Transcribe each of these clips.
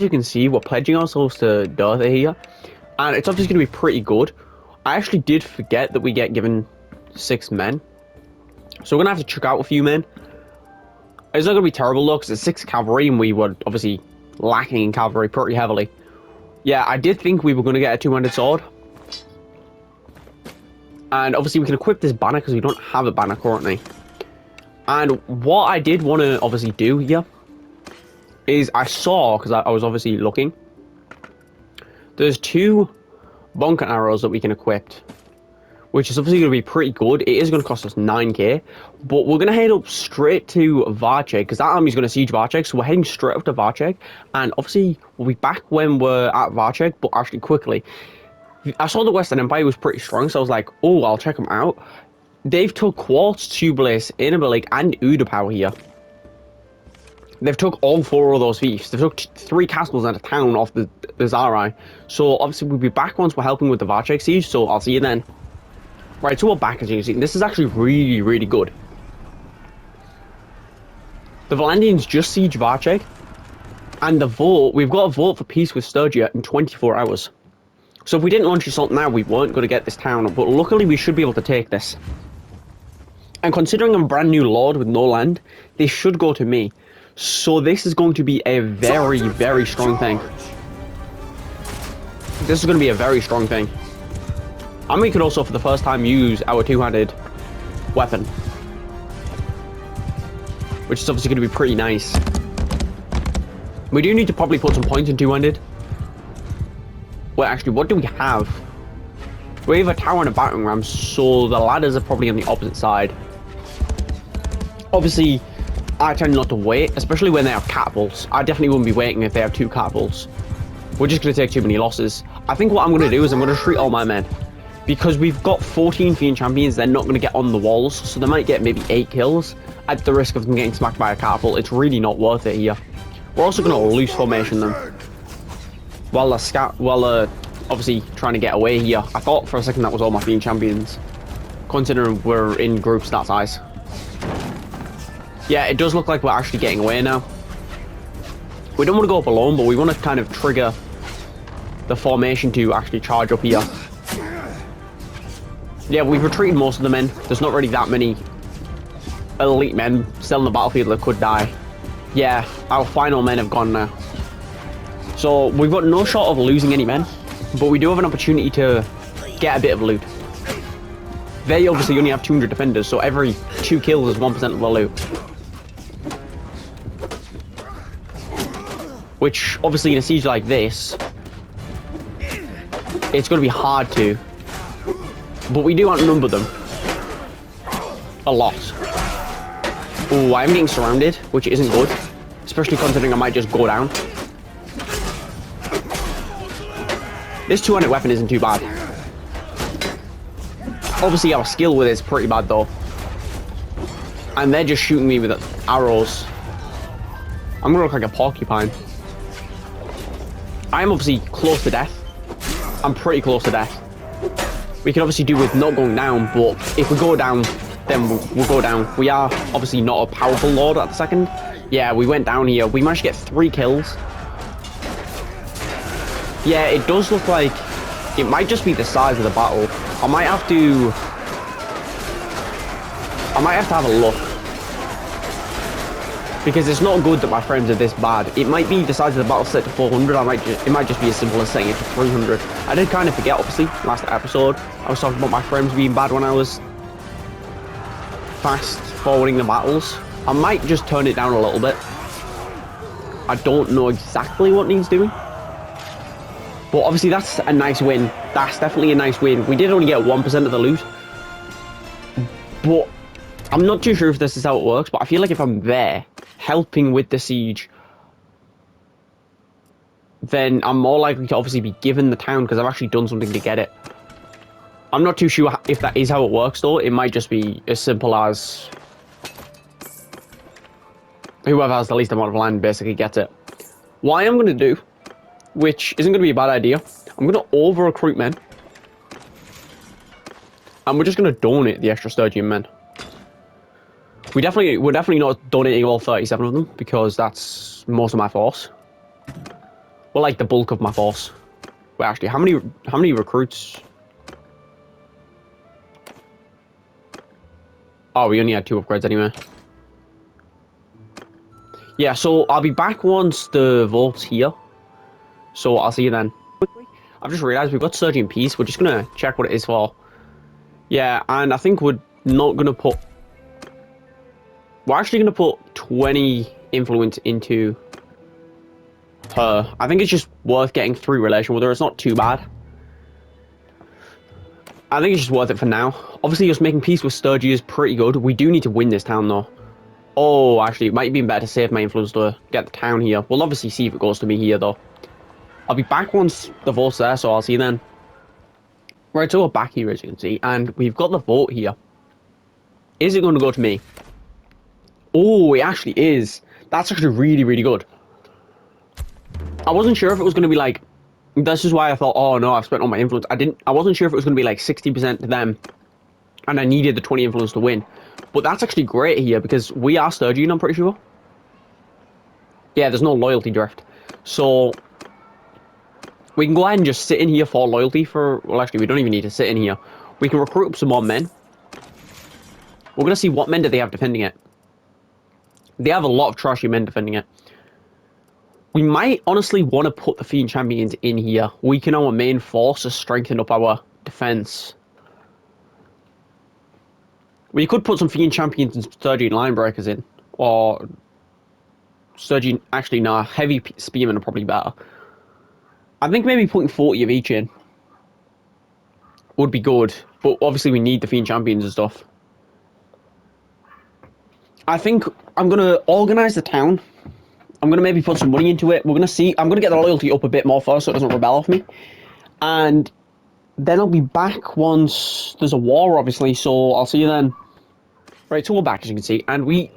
you can see, we're pledging ourselves to Dirtha here, and it's obviously going to be pretty good. I actually did forget that we get given 6 men, so we're going to have to chuck out a few men. It's not going to be terrible though, because it's 6 cavalry, and we were obviously lacking in cavalry pretty heavily. Yeah, I did think we were going to get a 2-handed sword. And obviously we can equip this banner because we don't have a banner currently. And what I did want to obviously do here is I saw, because I was obviously looking, there's 2 bunker arrows that we can equip, which is obviously going to be pretty good. It is going to cost us 9k, but we're going to head up straight to Varcheg, because that army is going to siege Varcheg, so we're heading straight up to Varcheg, and obviously we'll be back when we're at Varcheg, but actually quickly. I saw the Western Empire was pretty strong, so I was like, oh, I'll check them out. They've took Quartz, Tubelis, Innerbillig, and Udapau here. They've took all 4 of those fiefs. They've took 3 castles and a town off the Zarai. So obviously we'll be back once we're helping with the Varcheg siege, so I'll see you then. Right, so we're back, as you can see. This is actually really, really good. The Valandians just siege Varcheg, and we've got a vote for peace with Sturgia in 24 hours. So if we didn't launch assault now, we weren't going to get this town, but luckily we should be able to take this. And considering I'm a brand new lord with no land, they should go to me. So this is going to be a very, very strong thing. This is going to be a very strong thing. And we could also, for the first time, use our 2-handed weapon, which is obviously going to be pretty nice. We do need to probably put some points in 2-handed. Well, actually, what do we have? We have a tower and a battering ram, so the ladders are probably on the opposite side. Obviously, I tend not to wait, especially when they have catapults. I definitely wouldn't be waiting if they have 2 catapults. We're just going to take too many losses. I think what I'm going to do is I'm going to retreat all my men. Because we've got 14 Fiend Champions, they're not going to get on the walls, so they might get maybe 8 kills at the risk of them getting smacked by a catapult. It's really not worth it here. We're also going to loose formation them. While obviously trying to get away here. I thought for a second that was all my Fiend Champions, considering we're in groups that size. Yeah, it does look like we're actually getting away now. We don't want to go up alone, but we want to kind of trigger the formation to actually charge up here. Yeah, we've retreated most of the men. There's not really that many elite men still on the battlefield that could die. Yeah, our final men have gone now. So we've got no shot of losing any men, but we do have an opportunity to get a bit of loot. They obviously only have 200 defenders, so every 2 kills is 1% of the loot. Which, obviously in a siege like this, it's going to be hard to. But we do outnumber them. A lot. Oh, I'm getting surrounded, which isn't good. Especially considering I might just go down. This 200 weapon isn't too bad. Obviously our skill with it is pretty bad though. And they're just shooting me with arrows. I'm gonna look like a porcupine. I'm obviously close to death. I'm pretty close to death. We can obviously do with not going down, but if we go down, then we'll go down. We are obviously not a powerful lord at the second. Yeah, we went down here. We managed to get 3 kills. Yeah, it does look like it might just be the size of the battle. I might have to have a look. Because it's not good that my friends are this bad. It might be the size of the battle set to 400. It might just be as simple as setting it to 300. I did kind of forget, obviously, last episode. I was talking about my friends being bad when I was fast forwarding the battles. I might just turn it down a little bit. I don't know exactly what needs doing. But obviously that's a nice win. That's definitely a nice win. We did only get 1% of the loot. But I'm not too sure if this is how it works, but I feel like if I'm there, helping with the siege, then I'm more likely to obviously be given the town because I've actually done something to get it. I'm not too sure if that is how it works though. It might just be as simple as whoever has the least amount of land basically gets it. What I am going to do, which isn't going to be a bad idea, I'm going to over-recruit men. And we're just going to donate the extra Sturgian men. We're definitely not donating all 37 of them, because that's most of my force. Well, like the bulk of my force. Wait, actually, how many recruits? Oh, we only had 2 upgrades anyway. Yeah, so I'll be back once the vault's here. So I'll see you then. Quickly, I've just realized we've got Surging Peace. We're just gonna check what it is for. Yeah, and I think we're not gonna put... We're actually gonna put 20 influence into her. I think it's just worth getting 3 relation with her. It's not too bad. I think it's just worth it for now. Obviously, just making peace with Sturgy is pretty good. We do need to win this town, though. Oh, actually, it might be better to save my influence to get the town here. We'll obviously see if it goes to me here, though. I'll be back once the vote's there, so I'll see you then. Right, so we're back here, as you can see, and we've got the vote here. Is it going to go to me? Oh, it actually is. That's actually really, really good. I wasn't sure if it was going to be like... This is why I thought, oh no, I've spent all my influence. I wasn't sure if it was going to be like 60% to them, and I needed the 20 influence to win. But that's actually great here, because we are Sturgeon, I'm pretty sure. Yeah, there's no loyalty drift. So... we can go ahead and just sit in here for loyalty for... Well, actually, we don't even need to sit in here. We can recruit up some more men. We're going to see what men do they have defending it. They have a lot of trashy men defending it. We might honestly want to put the Fiend Champions in here. Weaken our main force to strengthen up our defense. We could put some Fiend Champions and Sturgeon Line Breakers in. Or... Sturgeon... Actually, no. Heavy Spearmen are probably better. I think maybe putting 40 of each in would be good. But obviously we need the Fiend Champions and stuff. I think I'm going to organise the town. I'm going to maybe put some money into it. We're going to see. I'm going to get the loyalty up a bit more first so it doesn't rebel off me. And then I'll be back once there's a war, obviously. So I'll see you then. Right, so we're back, as you can see. And we're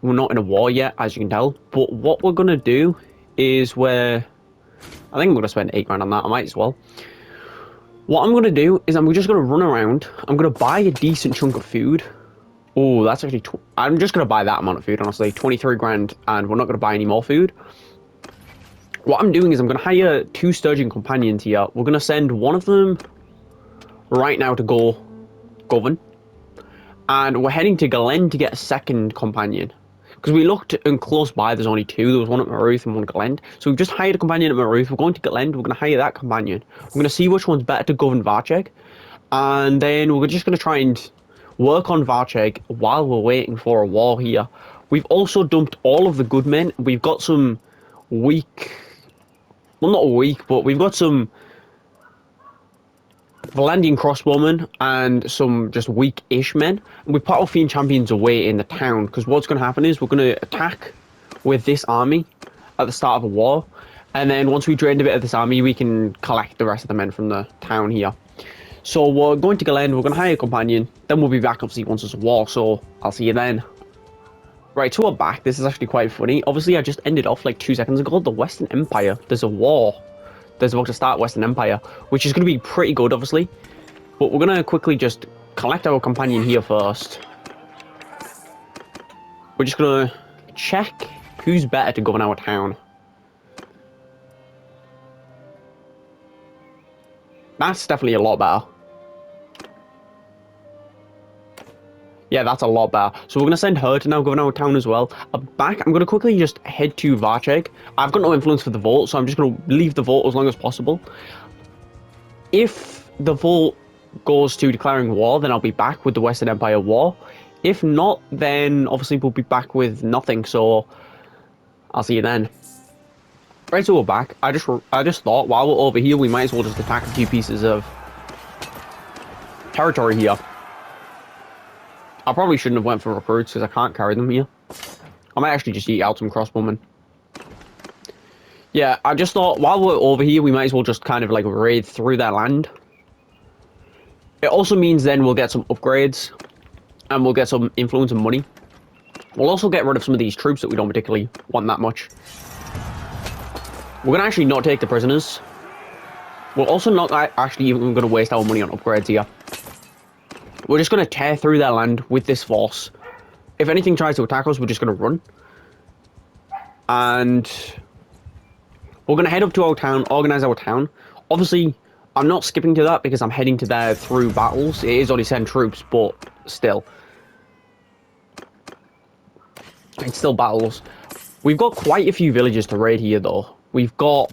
not in a war yet, as you can tell. But what we're going to do is I think I'm going to spend 8 grand on that. I might as well. What I'm going to do is I'm just going to run around. I'm going to buy a decent chunk of food. Oh, that's actually... I'm just going to buy that amount of food, honestly. 23 grand, and we're not going to buy any more food. What I'm doing is I'm going to hire 2 Sturgeon companions here. We're going to send one of them right now to go govern. And we're heading to Galen to get a second companion. Because we looked, and close by, there's only 2. There was one at Maruth and one at Galen. So we've just hired a companion at Maruth. We're going to Galen. We're going to hire that companion. We're going to see which one's better to govern Varcheg. And then we're just going to try and work on Varcheg while we're waiting for a war here. We've also dumped all of the good men. We've got some weak... Well, not weak, but we've got some Valandian crossbowmen and some just weak-ish men. And we put our Fiend Champions away in the town, because what's going to happen is we're going to attack with this army at the start of a war. And then once we drained a bit of this army, we can collect the rest of the men from the town here. So we're going to Galen, we're going to hire a companion, then we'll be back obviously once there's a war, so I'll see you then. Right, so we're back. This is actually quite funny. Obviously, I just ended off like 2 seconds ago. The Western Empire, there's a war. There's about to start Western Empire, which is going to be pretty good, obviously. But we're going to quickly just collect our companion here first. We're just going to check who's better to govern our town. That's definitely a lot better. Yeah, that's a lot better. So we're going to send her to now govern our town as well. I'm going to quickly just head to Varcheg. I've got no influence for the vote, so I'm just going to leave the vote as long as possible. If the vote goes to declaring war, then I'll be back with the Western Empire war. If not, then obviously we'll be back with nothing, so I'll see you then. Right, so we're back. I just thought, while we're over here, we might as well just attack a few pieces of territory here. I probably shouldn't have went for recruits because I can't carry them here. I might actually just eat out some crossbowmen. Yeah, I just thought while we're over here, we might as well just kind of like raid through their land. It also means then we'll get some upgrades and we'll get some influence and money. We'll also get rid of some of these troops that we don't particularly want that much. We're going to actually not take the prisoners. We're also not actually even going to waste our money on upgrades here. We're just going to tear through their land with this force. If anything tries to attack us, we're just going to run. And We're going to head up to our town, organize our town. Obviously, I'm not skipping to that because I'm heading to there through battles. It is only 10 troops, but still. It's still battles. We've got quite a few villages to raid here, though. We've got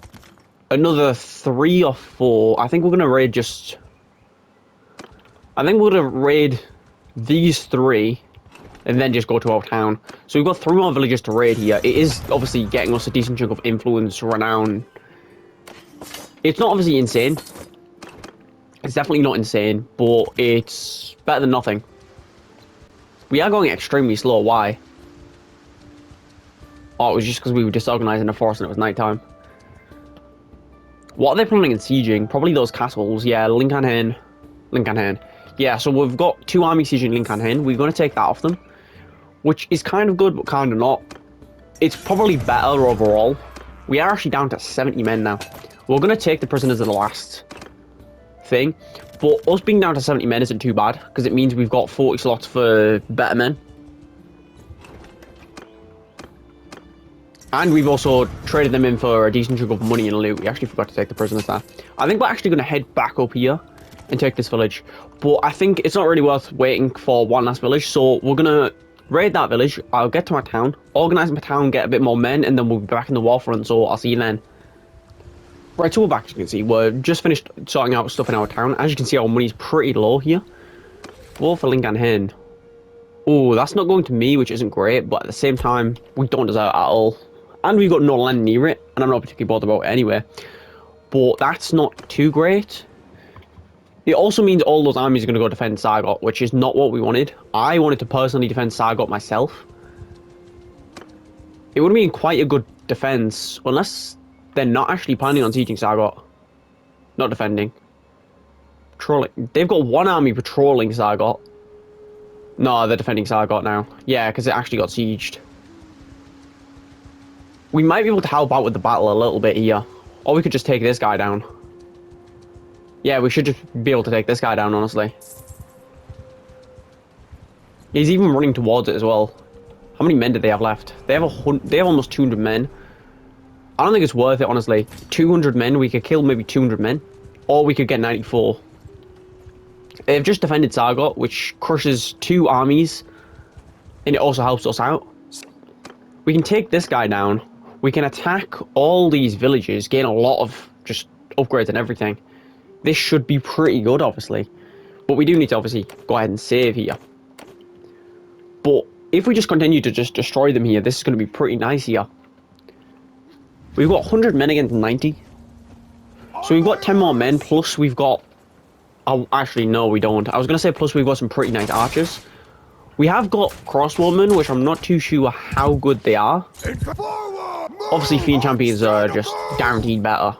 another 3 or 4. I think we're going to raid just... I think we're going to raid these 3 and then just go to our town. So we've got 3 more villages to raid here. It is obviously getting us a decent chunk of influence, renown. It's not obviously insane. It's definitely not insane, but it's better than nothing. We are going extremely slow. Why? Oh, it was just because we were disorganizing the force and it was nighttime. What are they planning on sieging? Probably those castles. Yeah, Lincoln. Yeah, so we've got 2 armies sieging Lincoln. We're going to take that off them, which is kind of good, but kind of not. It's probably better overall. We are actually down to 70 men now. We're going to take the prisoners of the last thing, but us being down to 70 men isn't too bad, because it means we've got 40 slots for better men. And we've also traded them in for a decent chunk of money and loot. We actually forgot to take the prisoners there. I think we're actually going to head back up here and take this village. But I think it's not really worth waiting for one last village. So we're going to raid that village. I'll get to my town, organize my town, get a bit more men, and then we'll be back in the war front. So I'll see you then. Right, so we're back, as you can see. We're just finished sorting out stuff in our town. As you can see, our money's pretty low here. War for Lincoln. Oh, that's not going to me, which isn't great. But at the same time, we don't deserve it at all. And we've got no land near it, and I'm not particularly bothered about it anyway. But that's not too great. It also means all those armies are going to go defend Sargot, which is not what we wanted. I wanted to personally defend Sargot myself. It would have been quite a good defense, unless they're not actually planning on sieging Sargot. Not defending. Patrolling. They've got 1 army patrolling Sargot. No, they're defending Sargot now. Yeah, because it actually got sieged. We might be able to help out with the battle a little bit here. Or we could just take this guy down. Yeah, we should just be able to take this guy down, honestly. He's even running towards it as well. How many men do they have left? They have almost 200 men. I don't think it's worth it, honestly. 200 men, we could kill maybe 200 men. Or we could get 94. They've just defended Sargot, which crushes 2 armies. And it also helps us out. We can take this guy down. We can attack all these villages, gain a lot of just upgrades and everything. This should be pretty good, obviously. But we do need to obviously go ahead and save here. But if we just continue to just destroy them here, this is going to be pretty nice here. We've got 100 men against 90. So we've got 10 more men, plus we've got... Oh, actually, no, we don't. I was going to say plus we've got some pretty nice archers. We have got crossbowmen, which I'm not too sure how good they are. Obviously, Fiend Champions are just guaranteed better.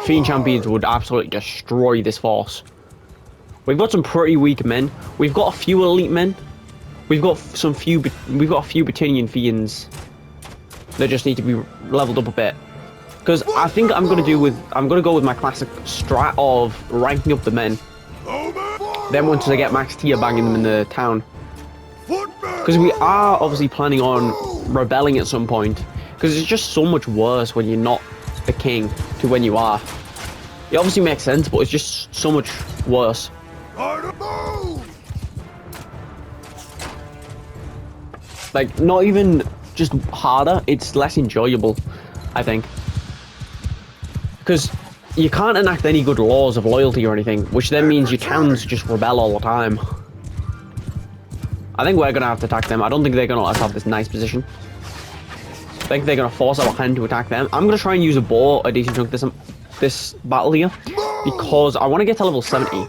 Fiend Champions would absolutely destroy this force. We've got some pretty weak men. We've got a few elite men. We've got a few Batinian Fiends that just need to be leveled up a bit. Because I think I'm gonna go with my classic strat of ranking up the men. Then once I get max tier, banging them in the town. Because we are obviously planning on rebelling at some point. Because it's just so much worse when you're not the king to when you are. It obviously makes sense, but it's just so much worse. Like, not even just harder, it's less enjoyable, I think. Because you can't enact any good laws of loyalty or anything, which then means your towns just rebel all the time. I think we're going to have to attack them. I don't think they're going to let us have this nice position. I think they're going to force our hand to attack them. I'm going to try and use a bow a decent chunk this battle here, because I want to get to level 70.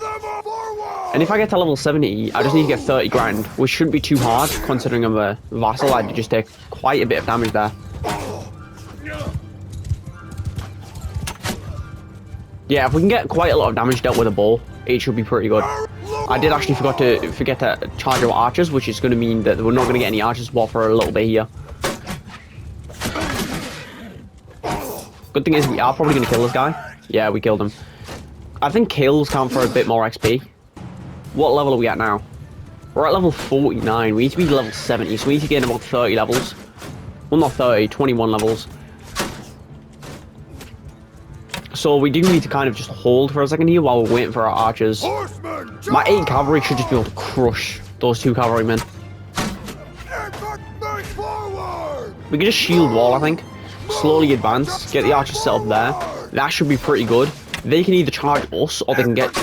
And if I get to level 70, I just need to get 30 grand, which shouldn't be too hard, considering I'm a vassal. I just take quite a bit of damage there. Yeah, if we can get quite a lot of damage dealt with a bow, it should be pretty good. I did actually forget to charge our archers, which is going to mean that we're not going to get any archers for a little bit here. Good thing is we are probably going to kill this guy. Yeah, we killed him. I think kills count for a bit more XP. What level are we at now? We're at level 49. We need to be level 70, so we need to gain about 30 levels. Well, not 30, 21 levels. So we do need to kind of just hold for a second here while we're waiting for our archers. My 8 cavalry should just be able to crush those 2 cavalrymen. We can just shield wall, I think. Slowly advance, get the archers set up there. That should be pretty good. They can either charge us or they can get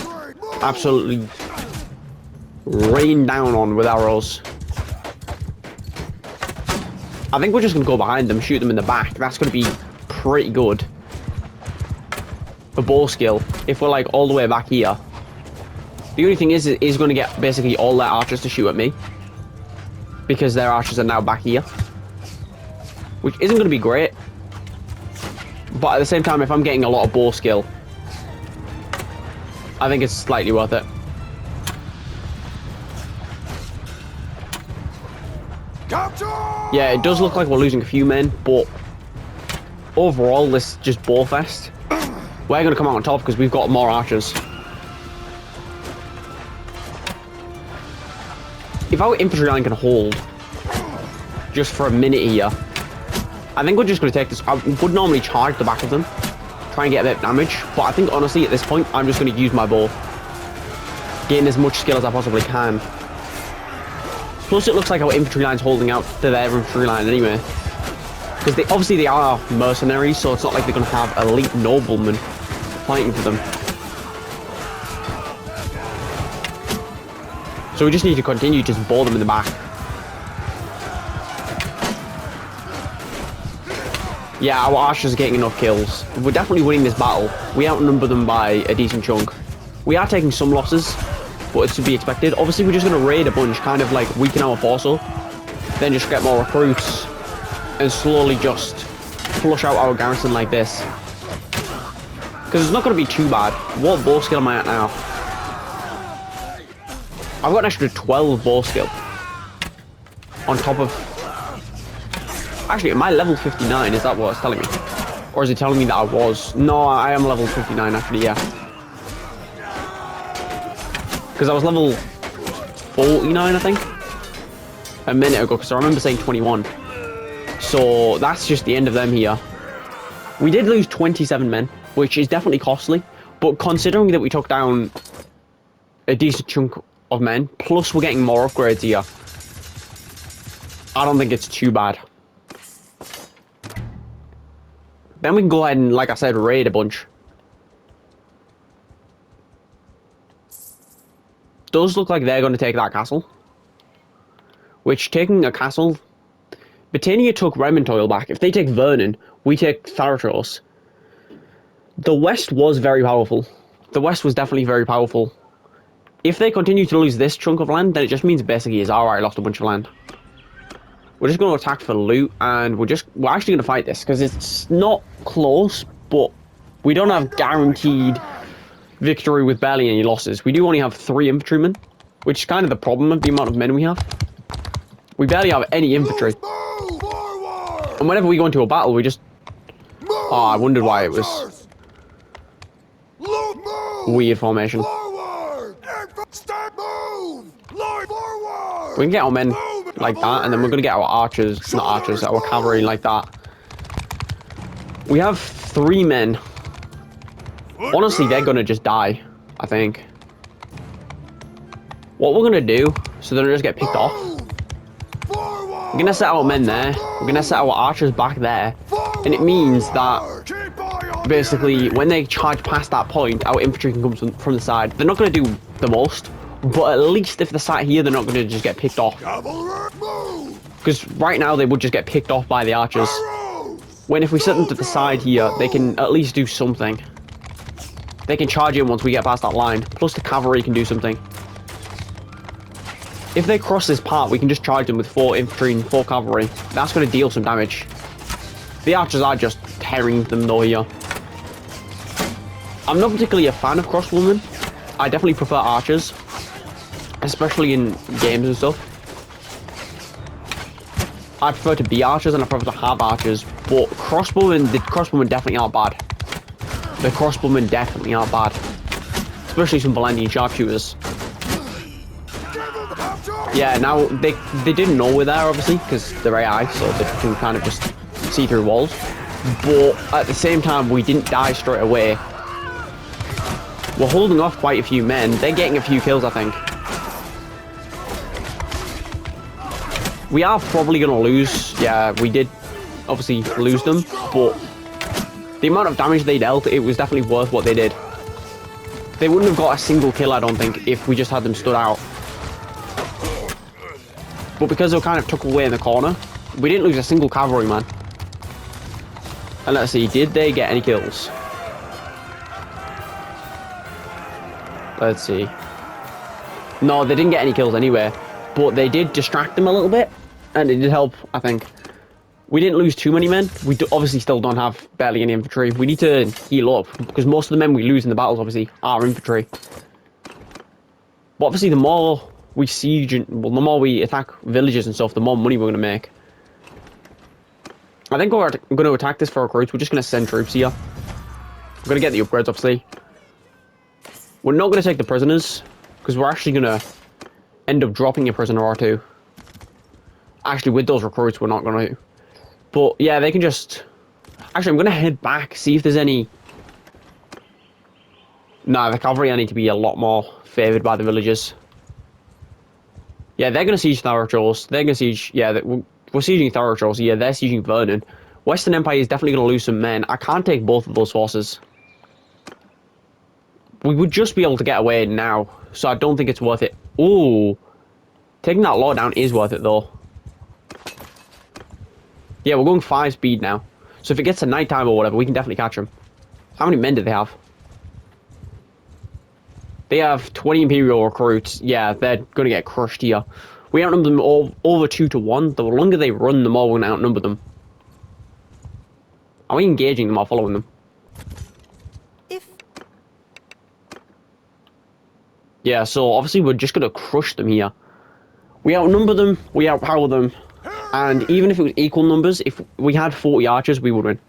absolutely rained down on with arrows. I think we're just going to go behind them, shoot them in the back. That's going to be pretty good. A bow skill, if we're like all the way back here. The only thing is going to get basically all their archers to shoot at me. Because their archers are now back here. Which isn't going to be great. But at the same time, if I'm getting a lot of bow skill, I think it's slightly worth it. Yeah, it does look like we're losing a few men, but overall, this just bowfest. We're going to come out on top because we've got more archers. If our infantry line can hold just for a minute here, I think we're just going to take this. I would normally charge the back of them, try and get a bit of damage, but I think honestly at this point I'm just going to use my bow, gain as much skill as I possibly can. Plus it looks like our infantry line's holding out to their infantry line anyway, because obviously they are mercenaries, so it's not like they're going to have elite noblemen fighting for them. So we just need to continue to just bow them in the back. Yeah, our archers are getting enough kills. We're definitely winning this battle. We outnumber them by a decent chunk. We are taking some losses, but it's to be expected. Obviously, we're just going to raid a bunch, kind of like weaken our force up, then just get more recruits, and slowly just flush out our garrison like this. Because it's not going to be too bad. What bow skill am I at now? I've got an extra 12 bow skill. On top of... Actually, am I level 59? Is that what it's telling me? Or is it telling me that I was? No, I am level 59 actually, yeah. Because I was level 49, I think. A minute ago, because I remember saying 21. So that's just the end of them here. We did lose 27 men, which is definitely costly. But considering that we took down a decent chunk of men, plus we're getting more upgrades here, I don't think it's too bad. Then we can go ahead and, like I said, raid a bunch. Does look like they're going to take that castle. Which, taking a castle... Britannia took Remontoil back. If they take Vernon, we take Tharatos. The West was very powerful. The West was definitely very powerful. If they continue to lose this chunk of land, then it just means basically is alright, lost a bunch of land. We're just going to attack for loot, and we're actually going to fight this, because it's not close, but we don't have guaranteed victory with barely any losses. We do only have 3 infantrymen, which is kind of the problem of the amount of men we have. We barely have any infantry. And whenever we go into a battle, we just... Oh, I wondered why it was... weird formation. We can get our men like that, and then we're going to get our archers, not archers, our cavalry like that. We have 3 men. Honestly, they're going to just die, I think. What we're going to do, so they don't just get picked off, we're going to set our men there, we're going to set our archers back there, and it means that basically when they charge past that point, our infantry can come from the side. They're not going to do the most, but at least if they're sat here, they're not going to just get picked off. Because right now, they would just get picked off by the archers. When if we set them to the side here, they can at least do something. They can charge in once we get past that line. Plus the cavalry can do something. If they cross this part, we can just charge them with 4 infantry and 4 cavalry. That's going to deal some damage. The archers are just tearing them though here. I'm not particularly a fan of crossbowmen. I definitely prefer archers. Especially in games and stuff. I prefer to be archers and I prefer to have archers. But the crossbowmen definitely aren't bad. The crossbowmen definitely aren't bad. Especially some Valandian sharpshooters. Yeah, now they didn't know we're there obviously because they're AI, so they can kind of just see through walls. But at the same time, we didn't die straight away. We're holding off quite a few men. They're getting a few kills, I think. We are probably going to lose. Yeah, we did obviously lose them, but the amount of damage they dealt, it was definitely worth what they did. They wouldn't have got a single kill, I don't think, if we just had them stood out. But because they were kind of tucked away in the corner, we didn't lose a single cavalryman. And let's see, did they get any kills? Let's see. No, they didn't get any kills anyway. But they did distract them a little bit. And it did help, I think. We didn't lose too many men. We obviously still don't have barely any infantry. We need to heal up. Because most of the men we lose in the battles, obviously, are infantry. But obviously, the more we siege, well, the more we attack villages and stuff, the more money we're going to make. I think we're going to attack this for recruits. We're just going to send troops here. We're going to get the upgrades, obviously. We're not going to take the prisoners, because we're actually going to end up dropping a prisoner or two. Actually, with those recruits, we're not going to. But, yeah, they can just... Actually, I'm going to head back, see if there's any... Nah, the cavalry I need to be a lot more favoured by the villagers. Yeah, they're going to siege Thaurochos. They're going to siege... Yeah, we're sieging Thaurochos. Yeah, they're sieging Vernon. Western Empire is definitely going to lose some men. I can't take both of those forces. We would just be able to get away now, so I don't think it's worth it. Ooh. Taking that law down is worth it, though. Yeah, we're going 5 speed now. So if it gets to nighttime or whatever, we can definitely catch them. How many men do they have? They have 20 Imperial recruits. Yeah, they're going to get crushed here. We outnumber them all over 2 to 1. The longer they run, the more we're going to outnumber them. Are we engaging them or following them? Yeah, so obviously we're just going to crush them here. We outnumber them, we outpower them, and even if it was equal numbers, if we had 40 archers, we would win.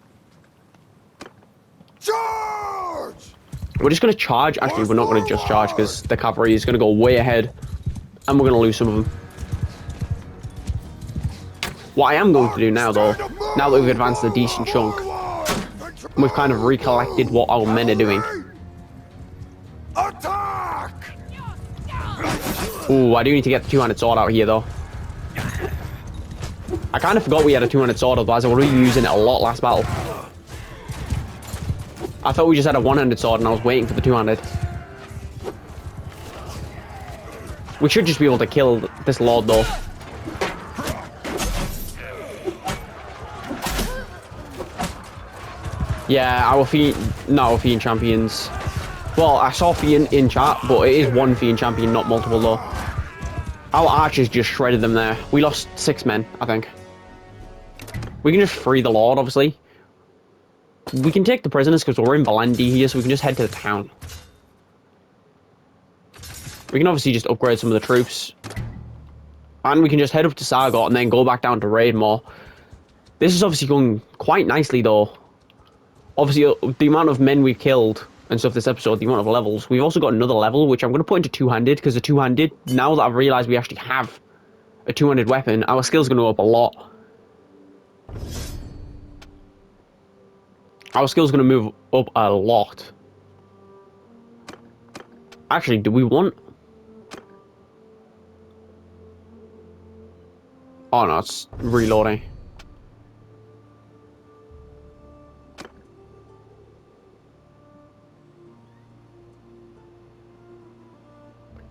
Charge! We're just going to charge. Actually, we're not going to just charge, because the cavalry is going to go way ahead, and we're going to lose some of them. What I am going to do now, though, now that we've advanced a decent chunk, we've kind of recollected what our men are doing. Ooh, I do need to get the two-handed sword out here, though. I kind of forgot we had a two-handed sword, otherwise I would be using it a lot last battle. I thought we just had a one-handed sword, and I was waiting for the two-handed. We should just be able to kill this lord, though. Yeah, our Fiend champions. Well, I saw Fiend in chat, but it is one Fiend champion, not multiple, though. Our archers just shredded them there. We lost 6 men, I think. We can just free the lord, obviously. We can take the prisoners because we're in Valandi here, so we can just head to the town. We can obviously just upgrade some of the troops. And we can just head up to Sargot and then go back down to Raidmore. This is obviously going quite nicely, though. Obviously, the amount of men we've killed and stuff this episode, the amount of levels. We've also got another level, which I'm going to put into two-handed, because the two-handed, now that I've realised we actually have a two-handed weapon, our skill's going to go up a lot. Our skill's going to move up a lot. Actually, do we want... Oh no, it's reloading.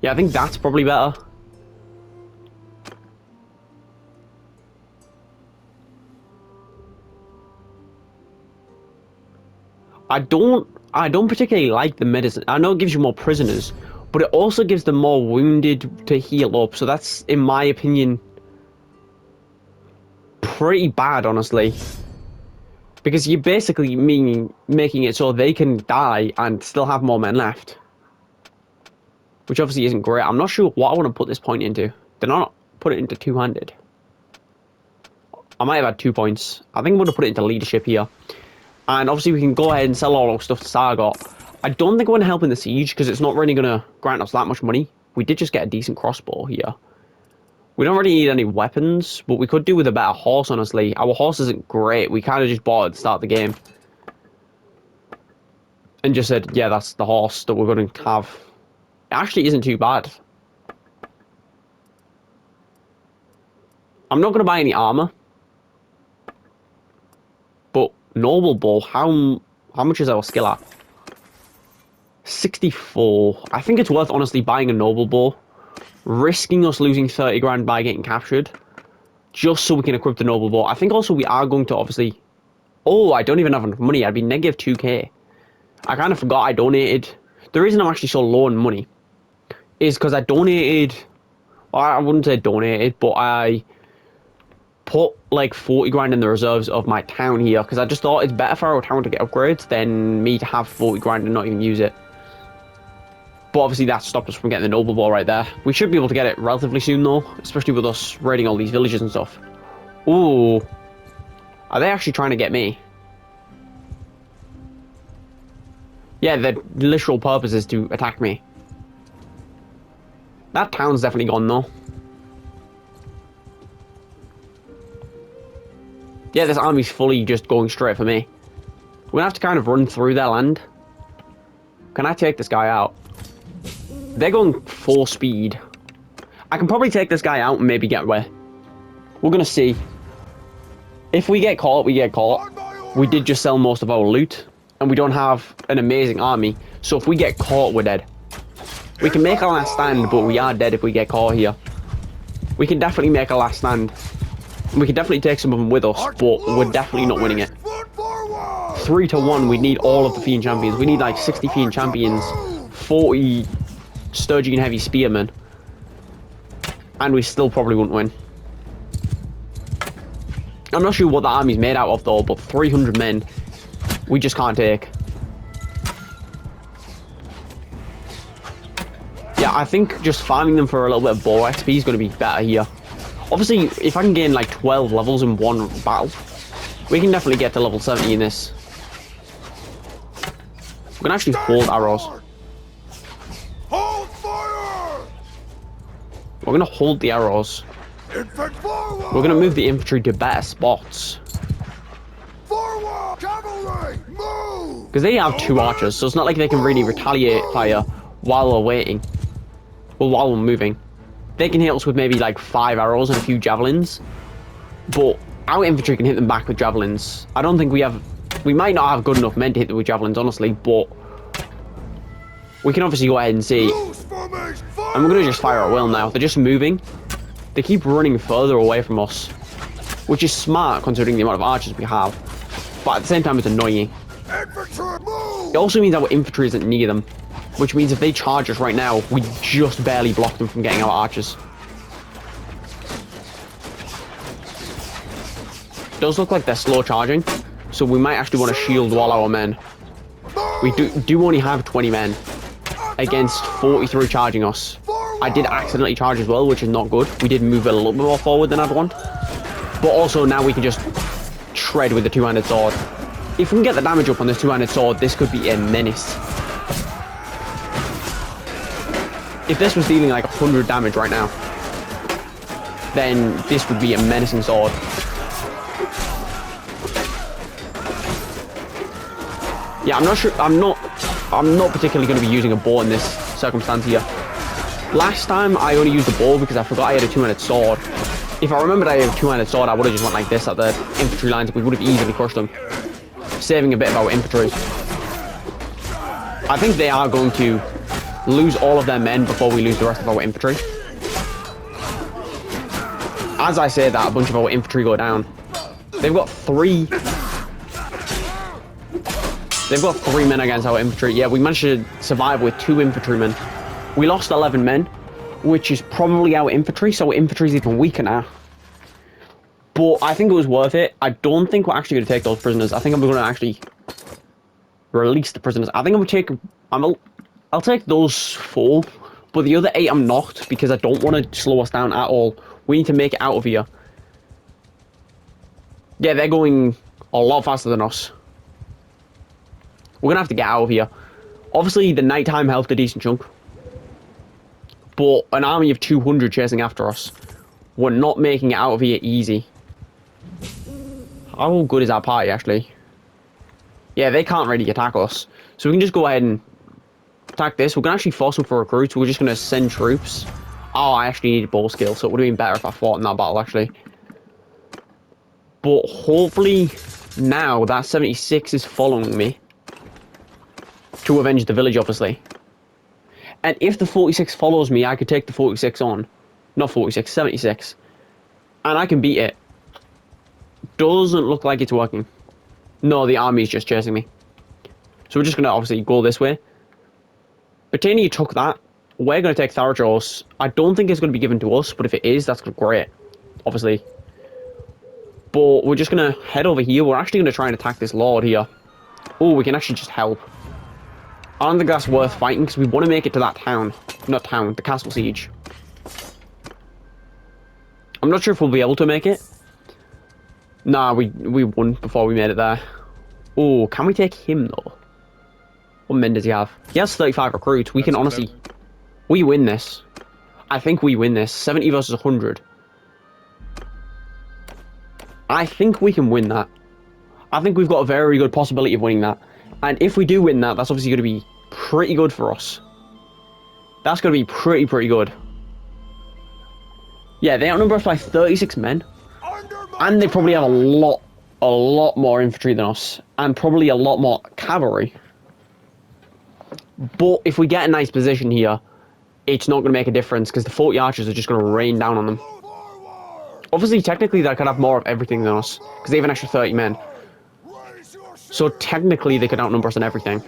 Yeah, I think that's probably better. I don't particularly like the medicine. I know it gives you more prisoners, but it also gives them more wounded to heal up. So that's, in my opinion, pretty bad, honestly. Because you're basically making it so they can die and still have more men left. Which obviously isn't great. I'm not sure what I want to put this point into. Did I not put it into two-handed? I might have had 2 points. I think I'm going to put it into leadership here. And obviously we can go ahead and sell all our stuff to Sargot. I don't think we're going to help in the siege because it's not really going to grant us that much money. We did just get a decent crossbow here. We don't really need any weapons, but we could do with a better horse, honestly. Our horse isn't great. We kind of just bought it to start the game. And just said, yeah, that's the horse that we're going to have. It actually isn't too bad. I'm not going to buy any armor. But Noble Bow, how much is our skill at? 64. I think it's worth, honestly, buying a Noble Bow. Risking us losing 30 grand by getting captured. Just so we can equip the Noble Bow. I think also we are going to, obviously... Oh, I don't even have enough money. I'd be negative 2k. I kind of forgot I donated. The reason I'm actually so low on money is because I donated... Well, I wouldn't say donated, but I put like 40 grand in the reserves of my town here because I just thought it's better for our town to get upgrades than me to have 40 grand and not even use it. But obviously that stopped us from getting the Noble Bow right there. We should be able to get it relatively soon though, especially with us raiding all these villages and stuff. Ooh. Are they actually trying to get me? Yeah, their literal purpose is to attack me. That town's definitely gone though. Yeah, this army's fully just going straight for me. We're gonna have to kind of run through their land. Can I take this guy out? They're going full speed. I can probably take this guy out and maybe get away. We're gonna see. If we get caught, we get caught. We did just sell most of our loot. And we don't have an amazing army. So if we get caught, we're dead. We can make our last stand, but we are dead if we get caught here. We can definitely make a last stand. We can definitely take some of them with us, but we're definitely not winning it. 3-1, we need all of the Fiend Champions. We need like 60 Fiend Champions, 40 Sturgian Heavy Spearmen. And we still probably wouldn't win. I'm not sure what the army's made out of though, but 300 men, we just can't take. Yeah, I think just farming them for a little bit of bow XP is going to be better here. Obviously, if I can gain like 12 levels in one battle, we can definitely get to level 70 in this. We can actually hold arrows. Hold fire! We're going to hold the arrows. Forward! We're going to move the infantry to better spots. Forward! Cavalry, move! Because they have 2 archers, so it's not like they can really retaliate fire while we're waiting. Well, while we're moving. They can hit us with maybe like 5 arrows and a few javelins. But our infantry can hit them back with javelins. I don't think we have... We might not have good enough men to hit them with javelins, honestly, but... We can obviously go ahead and see. And we're going to just fire at will now. They're just moving. They keep running further away from us. Which is smart, considering the amount of archers we have. But at the same time, it's annoying. It also means our infantry isn't near them. Which means if they charge us right now, we just barely block them from getting our archers. It does look like they're slow charging, so we might actually want to shield all our men. We do only have 20 men against 43 charging us. I did accidentally charge as well, which is not good. We did move a little bit more forward than I'd want. But also now we can just shred with the two-handed sword. If we can get the damage up on this two-handed sword, this could be a menace. If this was dealing like 100 damage right now, then this would be a menacing sword. Yeah, I'm not sure. I'm not particularly going to be using a bow in this circumstance here. Last time I only used a bow because I forgot I had a two-handed sword. If I remembered I had a two-handed sword, I would have just went like this at the infantry lines. We would have easily crushed them, saving a bit of our infantry. I think they are going to lose all of their men before we lose the rest of our infantry. As I say that, a bunch of our infantry go down. They've got 3 men against our infantry. Yeah, we managed to survive with 2 infantrymen. We lost 11 men, which is probably our infantry, so our infantry's even weaker now. But I think it was worth it. I don't think we're actually going to take those prisoners. I think I'm going to actually release the prisoners. I think I'm going to take... I'll take those 4, but the other 8 I'm not, because I don't want to slow us down at all. We need to make it out of here. Yeah, they're going a lot faster than us. We're going to have to get out of here. Obviously, the nighttime helped a decent chunk. But an army of 200 chasing after us We're not making it out of here easy. How good is our party, actually? Yeah, they can't really attack us. So we can just go ahead and attack this. We're going to actually force them for recruits. We're just going to send troops. Oh, I actually needed ball skill, so it would have been better if I fought in that battle, actually. But hopefully now that 76 is following me to avenge the village, obviously. And if the 46 follows me, I could take the 46 on. Not 46, 76. And I can beat it. Doesn't look like it's working. No, the army is just chasing me. So we're just going to obviously go this way. Britannia took that. We're going to take Tharagos. I don't think it's going to be given to us, but if it is, that's great. Obviously. But we're just going to head over here. We're actually going to try and attack this lord here. Oh, we can actually just help. I don't think that's worth fighting because we want to make it to that town. Not town, the castle siege. I'm not sure if we'll be able to make it. Nah, we won before we made it there. Oh, can we take him though? What men does he have? He has 35 recruits. We can honestly... We win this. I think we win this. 70 versus 100. I think we can win that. I think we've got a very good possibility of winning that. And if we do win that, that's obviously going to be pretty good for us. That's going to be pretty good. Yeah, they outnumber us by 36 men. And they probably have a lot more infantry than us. And probably a lot more cavalry. But if we get a nice position here, it's not going to make a difference because the 40 archers are just going to rain down on them. Obviously, technically, they could have more of everything than us because they have an extra 30 men. So technically, they could outnumber us in everything.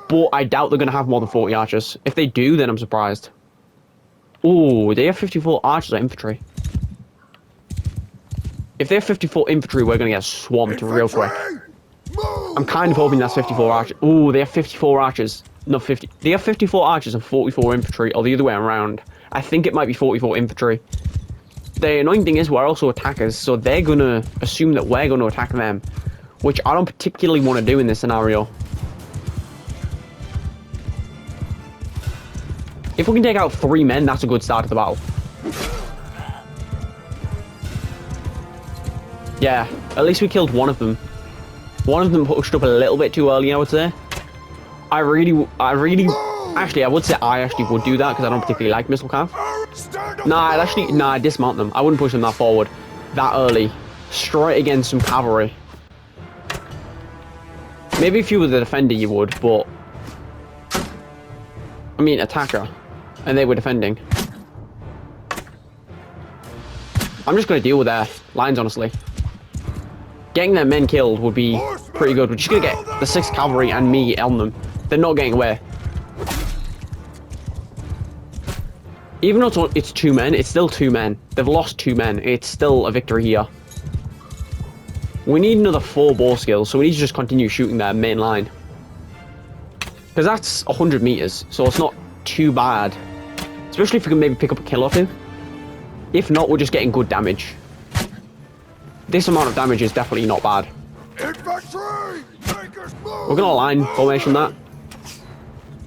But I doubt they're going to have more than 40 archers. If they do, then I'm surprised. Ooh, they have 54 archers or infantry. If they have 54 infantry, we're going to get swamped real quick. I'm kind of hoping that's 54 archers. Ooh, they have 54 archers. Not 50. They have 54 archers and 44 infantry, or the other way around. I think it might be 44 infantry. The annoying thing is we're also attackers, so they're going to assume that we're going to attack them. Which I don't particularly want to do in this scenario. If we can take out 3 men, that's a good start to the battle. Yeah, at least we killed one of them. One of them pushed up a little bit too early, I would say. Actually, I would say I actually would do that because I don't particularly like missile cav. Nah, I'd dismount them. I wouldn't push them that forward, that early. Straight against some cavalry. Maybe if you were the defender, you would, but... I mean, attacker. And they were defending. I'm just going to deal with their lines, honestly. Getting their men killed would be pretty good. We're just going to get the 6th cavalry and me on them. They're not getting away. Even though it's 2 men, it's still 2 men. They've lost 2 men. It's still a victory here. We need another 4 ball skills, so we need to just continue shooting their main line. Because that's 100 meters, so it's not too bad. Especially if we can maybe pick up a kill or 2. If not, we're just getting good damage. This amount of damage is definitely not bad. Infantry! We're going to line formation that.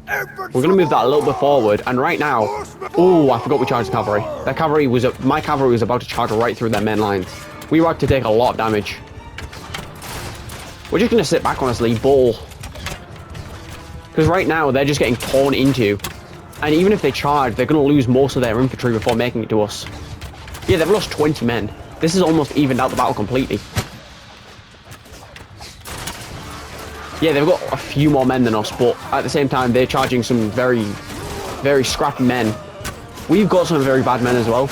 We're going to move that a little bit forward, and right now... Oh, I forgot we charged the cavalry. Their cavalry was... My cavalry was about to charge right through their main lines. We were about to take a lot of damage. We're just going to sit back, honestly, ball. Because right now, they're just getting torn into. And even if they charge, they're going to lose most of their infantry before making it to us. Yeah, they've lost 20 men. This is almost evened out the battle completely. Yeah, they've got a few more men than us, but at the same time, they're charging some very, very scrappy men. We've got some very bad men as well.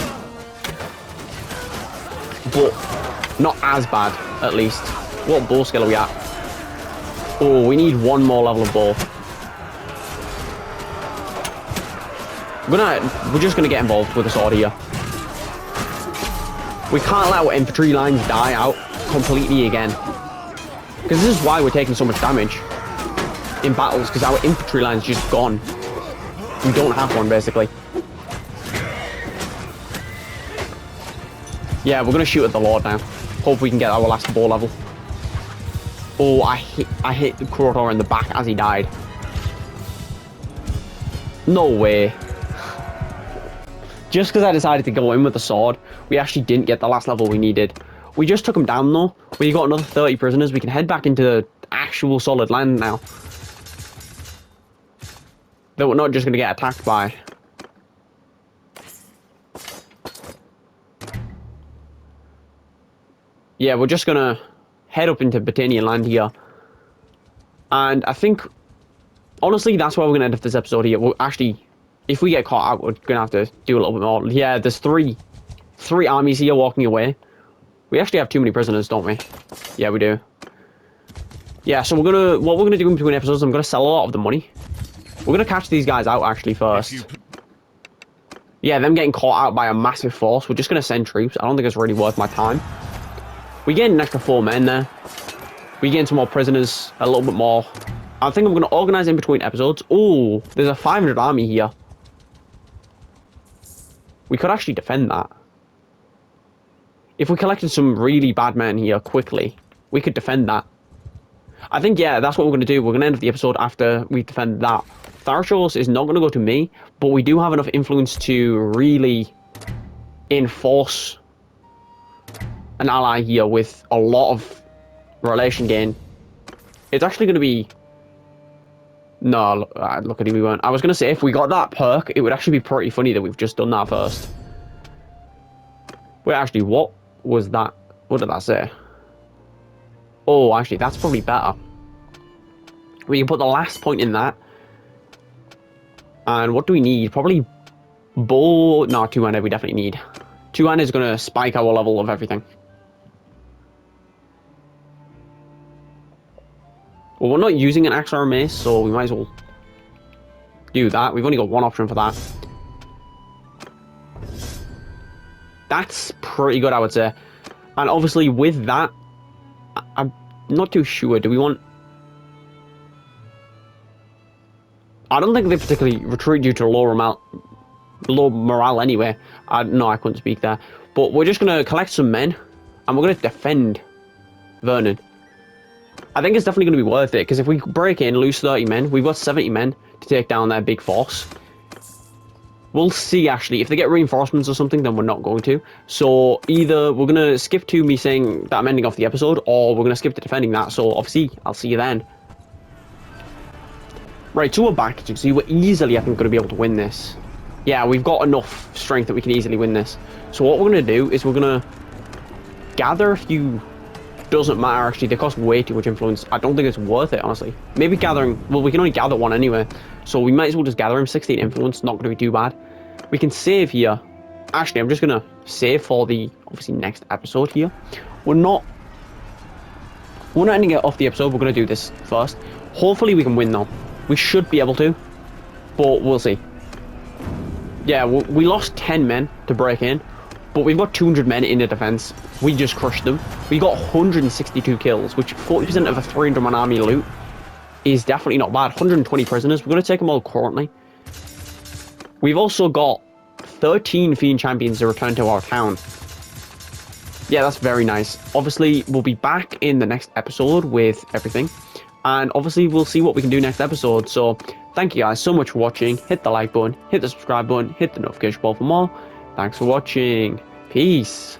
But not as bad, at least. What ball skill are we at? Oh, we need 1 more level of ball. We're just gonna get involved with the sword here. We can't let our infantry lines die out completely again. Because this is why we're taking so much damage in battles, because our infantry line's just gone. We don't have one, basically. Yeah, we're gonna shoot at the Lord now. Hope we can get our last ball level. Oh, I hit the Kurotor in the back as he died. No way. Just because I decided to go in with the sword, we actually didn't get the last level we needed. We just took them down though. We got another 30 prisoners. We can head back into actual solid land now. That we're not just going to get attacked by. Yeah, we're just going to head up into Botanian land here. And I think, honestly, that's where we're going to end up this episode here. We'll actually, if we get caught out, we're going to have to do a little bit more. Yeah, there's three armies here walking away. We actually have too many prisoners, don't we? Yeah, we do. Yeah, so what we're gonna do in between episodes, I'm gonna sell a lot of the money. We're gonna catch these guys out actually first. Yeah, them getting caught out by a massive force. We're just gonna send troops. I don't think it's really worth my time. We gain an extra 4 men there. We gain some more prisoners, a little bit more. I think I'm gonna organize in between episodes. Oh, there's a 500 army here. We could actually defend that. If we collected some really bad men here quickly, we could defend that. I think, yeah, that's what we're going to do. We're going to end up the episode after we defend that. Tharshos is not going to go to me, but we do have enough influence to really enforce an ally here with a lot of relation gain. It's actually going to be... No, look at it, we weren't. I was going to say, if we got that perk, it would actually be pretty funny that we've just done that first. Wait, actually, what was that? What did that say? Oh, actually, that's probably better. We can put the last point in that. And what do we need? Probably bow... No, two-handed we definitely need. Two-handed is going to spike our level of everything. Well, we're not using an axe or a mace, so we might as well do that. We've only got one option for that. That's pretty good, I would say. And obviously, with that, I'm not too sure. Do we want... I don't think they particularly retreat due to low morale anyway. No, I couldn't speak there. But we're just going to collect some men, and we're going to defend Vernon. I think it's definitely going to be worth it, because if we break in, lose 30 men, we've got 70 men to take down their big force. We'll see, actually. If they get reinforcements or something, then we're not going to. So, either we're going to skip to me saying that I'm ending off the episode, or we're going to skip to defending that. So, obviously, I'll see you then. Right, so we're back. You can see we're easily, I think, going to be able to win this. Yeah, we've got enough strength that we can easily win this. So, what we're going to do is we're going to gather a few... Doesn't matter, actually. They cost way too much influence. I don't think it's worth it, honestly. Maybe gathering... Well, we can only gather one anyway. So we might as well just gather him. 16 influence, not going to be too bad. We can save here. Actually, I'm just going to save for the, obviously, next episode here. We're not ending it off the episode. We're going to do this first. Hopefully we can win, though. We should be able to. But we'll see. Yeah, we lost 10 men to break in. But we've got 200 men in the defense. We just crushed them. We got 162 kills, which 40% of a 300-man army loot is definitely not bad. 120 prisoners. We're going to take them all currently. We've also got 13 Fiend Champions to return to our town. Yeah, that's very nice. Obviously, we'll be back in the next episode with everything. And obviously, we'll see what we can do next episode. So, thank you guys so much for watching. Hit the like button, hit the subscribe button, hit the notification bell for more. Thanks for watching. Peace.